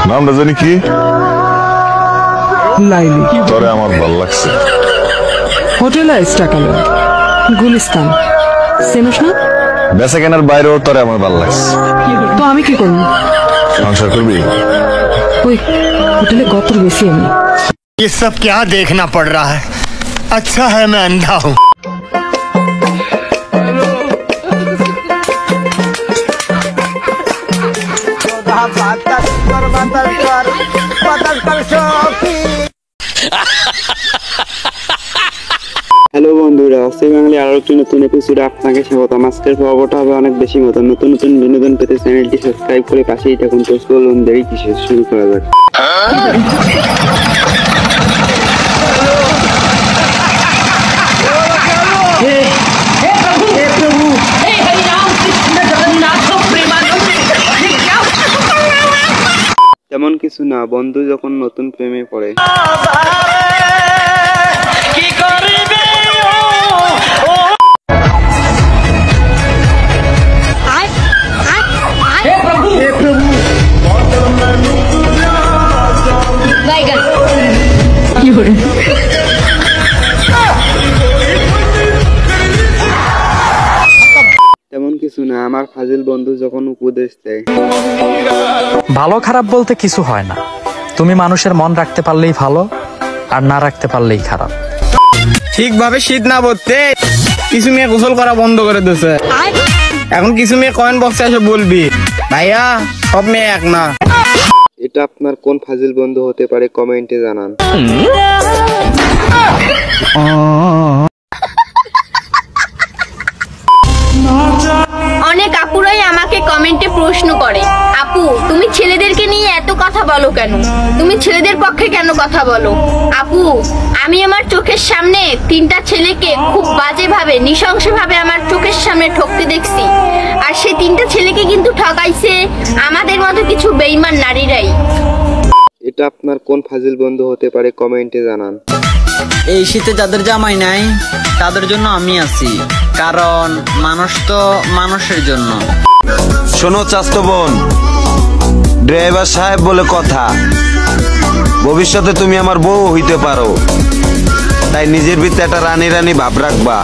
নামটা জানি কি? লাইলি। তোরে আমার ভালো লাগছে। হোটেল টাকালো গুলিস্তান চেনস না? বেচা কেনার বাইরেও তোরে আমার ভালো লাগছে। তো আমি কি করব? সংসার করবি? ওই হোটেলে গতর গেছি আমি। ये सब क्या देखना पड़ रहा है? अच्छा है मैं अंधा हूँ। হ্যালো বন্ধুরা, অস্থায়ী বাঙালি আরো একটি নতুন এপিসোডে আপনাকে স্বাগতম। আজকের পর্বটা হবে অনেক বেশি মতো। নতুন নতুন বিনোদন পেতে চ্যানেলটি সাবস্ক্রাইব করে পাশেই থাকুন। তো চলুন দেরি কিসের, শুরু করা যাক। তেমন কিছু না, বন্ধু যখন নতুন প্রেমে পড়ে। তেমন কিছু না, আমার ফাজিল বন্ধু যখন উপদেশ দেয়। ভালো খারাপ বলতে কিছু হয় না, তুমি মানুষের মন রাখতে পারলেই ভালো, আর না রাখতে পারলেই খারাপ। ঠিকভাবে শীত না পড়তে কিছু মেয়ে গোসল করা বন্ধ করে দিয়েছে। এখন কিছু মেয়ে কমেন্ট বক্সে এসে বলবি ভাইয়া সব মেয়ে এক না। এটা আপনার কোন ফাজিল বন্ধু হতে পারে কমেন্টে জানান। অনেক আপুরাই আমাকে কমেন্টে প্রশ্ন করে, আপু তুমি ছেলেদেরকে নিয়ে এত কথা বলো কেন? তুমি ছেলেদের পক্ষে কেন কথা বলো? আপু আমি আমার চোখের সামনে 3টা ছেলেকে খুব বাজেভাবে নৃশংসভাবে আমার চোখের সামনে ঠকতে দেখছি, আর সেই 3টা ছেলেকে কিন্তু ঠকাইছে আমাদের মতো কিছু বেঈমান নারীরাই। এটা আপনার কোন ফাজিল বন্ধু হতে পারে কমেন্টে জানান। এই শীতে যাদের জামাই নাই তাদের জন্য আমি আছি, কারণ মানুষ তো মানুষের জন্য। শোনো চাস্তো বোন, ড্রাইভার সাহেব বলে কথা, ভবিষ্যতে তুমি আমার বউ হইতে পারো, তাই নিজের ভিতরে একটা রানী রানী ভাব রাখবা।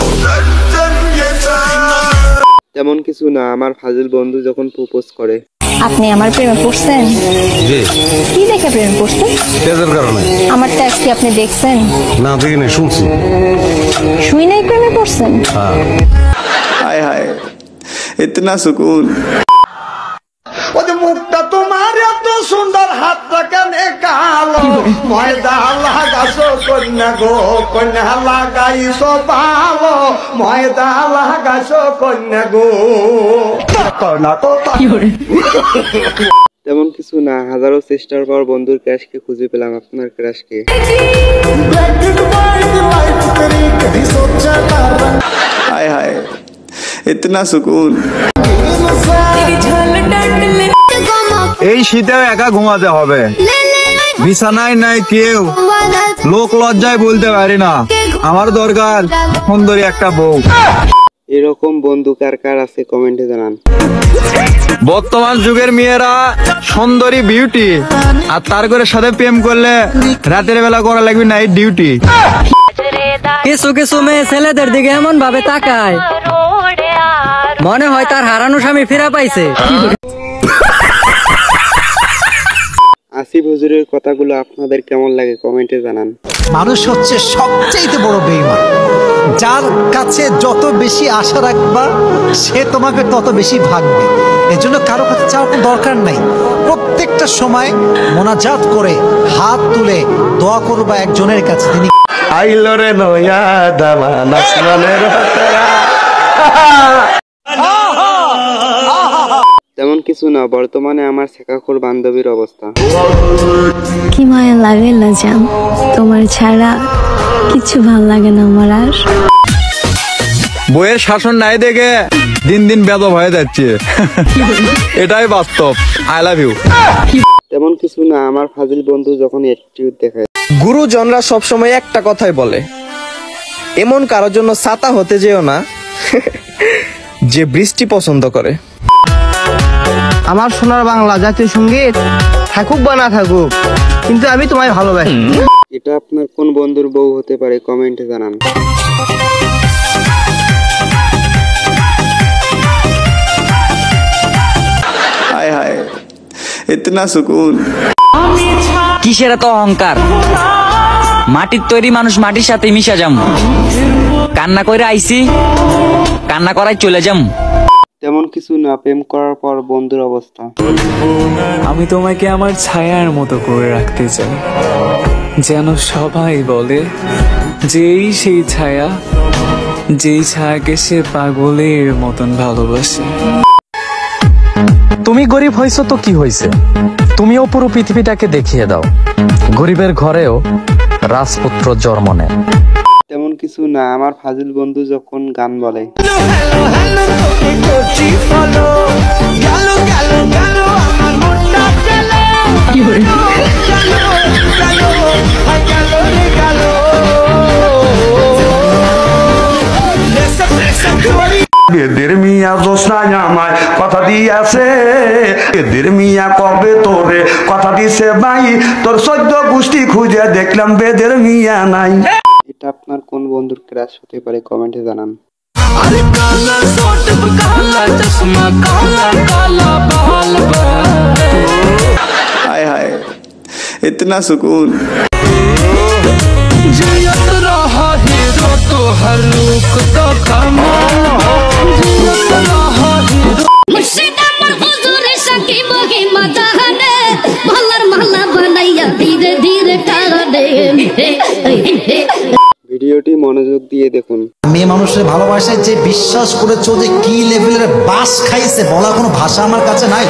তেমন কিছু না, আমার ফাজিল বন্ধু যখন প্রপোজ করে। আপনি আমার প্রেমে পড়ছেন? জি। কি দেখে প্রেমে পড়ছেন? তেজের কারণে। আমার ট্যাক্স কি আপনি দেখছেন? না দেখি না, শুনছি। শুই নাই প্রেমে পড়ছেন? হ্যাঁ। হায় হায় ইতনা সুকুন। ওদের মুখটা তোমার এত সুন্দর, হাতটা কেনে কালো, ময়দা লাগাছো কন্যা গো, কন্যা লাগাইছো ভালো, ময়দা লাগাইছো কন্যা গো। তেমন কিছু না, হাজারো চেষ্টার পর বন্ধুর ক্রাশকে খুঁজে পেলাম। আপনার ক্রাশকে? হায় হায় ইতনা সুকুন। এই শীতেও একা ঘুমাতে হবে, বিছানায় নাই কেউ, লোক লজ্জায় বলতে পারি না আমার দরকার সুন্দরী একটা বউ। এরকম বন্ধু কার কার আছে কমেন্টে জানান। বর্তমান যুগের মেয়েরা সুন্দরী বিউটি, আর তার করে সাথে প্রেম করলে রাতের বেলা করা লাগবে নাইট ডিউটি। কিছু কিছু মেয়ে ছেলেদের দিকে এমন ভাবে তাকায় মনে হয় তার হারানো স্বামী ফিরে পাইছে। আসিফ হুজুরের কথাগুলো আপনাদের কেমন লাগে কমেন্টে জানান। মানুষ হচ্ছে সবচেয়ে বড় বেঈমান, যার কাছে যত বেশি আশা রাখবা সে তোমাকে তত বেশি ভাগবে। এজন্য কারো কাছে চাওয়ার দরকার নাই, প্রত্যেকটা সময় মোনাজাত করে হাত তুলে দোয়া করবা একজনের কাছে, তিনি আইলো রে নয়া দামান আসমানের হাতরা। তেমন কিছু না, বর্তমানে আমার শেখাখোর বান্ধবীর অবস্থা। কি মায়া লাগে না জান, তোমার ছাড়া কিছু ভাল লাগে না আমার আর। বইয়ের শাসন নাই দেখে দিন দিন বেদব হয়ে যাচ্ছে, এটাই বাস্তব। I love you. তেমন কিছু না, আমার ফাজিল বন্ধু যখন অ্যাটিটিউড দেখায়। গুরুজনরা সবসময় একটা কথাই বলে, এমন কারোর জন্য ছাতা হতে যেও না যে বৃষ্টি পছন্দ করে। আমার সোনার বাংলা জাতীয় সঙ্গীত থাকুক বা না থাকুক, কিন্তু আমি তোমায় ভালোবাসি। এটা আপনার কোন বন্ধুর বউ হতে পারে কমেন্টে জানান। हाय हाय इतना सुकून। কিসের এত অহংকার? মাটির তৈরি মানুষ মাটির সাথে মিশা যাম। কান্না করে আইছি, কান্না করাই চলে যাম। তেমন কিছু না, প্রেম করার পর বন্ধুর অবস্থা। আমি তোমাকে আমার ছায়ার মতো করে রাখতে চাই, যেন সবাই বলে যেই সেই ছায়া, যেই ছায়াকে সে পাগলের মতন ভালোবাসে। তুমি গরিব হয়েছো তো কি হয়েছে, তুমিও পুরো পৃথিবীটাকে দেখিয়ে দাও। গরিবের ঘরেও রাজপুত্র জন্ম নেয়। তেমন কিছু না, আমার ফাজিল বন্ধু যখন গান বলে। বেদের মিয়া জোসনা আমায় কথা দিয়েছে, বেদের মিয়া কবে তোরে কথা দিছে ভাই, তোর 14 গোষ্ঠী খুঁজে দেখলাম বেদের মিয়া নাই। এটা আপনার কোন বন্ধুর ক্রাশ হতে পারে কমেন্টে জানান। हाय हाय इतना सुकून। ভিডিওটি মনোযোগ দিয়ে দেখুন। মেয়ে মানুষের ভালোবাসায় যে বিশ্বাস করেছো, যে কি লেভেলের বাস খাইছে বলা কোনো ভাষা আমার কাছে নাই।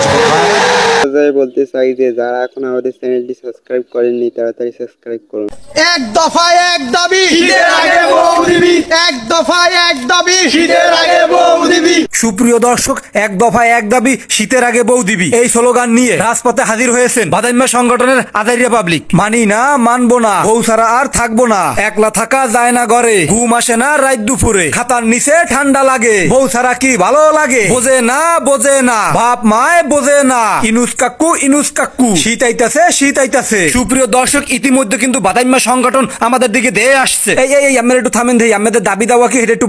বলতে চাই যে যারা এখন আমাদের চ্যানেলটি সাবস্ক্রাইব করেননি তাড়াতাড়ি সাবস্ক্রাইব করুন। এক দফায় এক দাবি, শীতের আগে বউ দিবি। এক দফায় এক দাবি, শীতের আগে বউ দিবি। সুপ্রিয় দর্শক, এক দফায় এক দাবি, শীতের আগে বউ দিবি, এই স্লোগান নিয়ে রাজপথে হাজির হয়েছেন বাদাইম্মা সংগঠনের আজাইরিয়া পাবলিক। মানি না, মানবো না, বউ ছাড়া আর থাকবো না, একলা থাকা যায় না ঘরে, ঘুম আসে না রাত দুপুরে, খাতার নিচে ঠান্ডা লাগে, বউ ছাড়া কি ভালো লাগে, বোঝে না বোঝে না, বাপ মায় বোঝে না, ইনুস কাকু শীত আইতাছে শীত আইতাছে। সুপ্রিয় দর্শক, ইতিমধ্যে কিন্তু বাদাইম্মা সংগঠন আমাদের দিকে দিয়ে আসছে। এই আপনারা একটু থামেন, আমাদের দাবি দাওয়া কি এটা একটু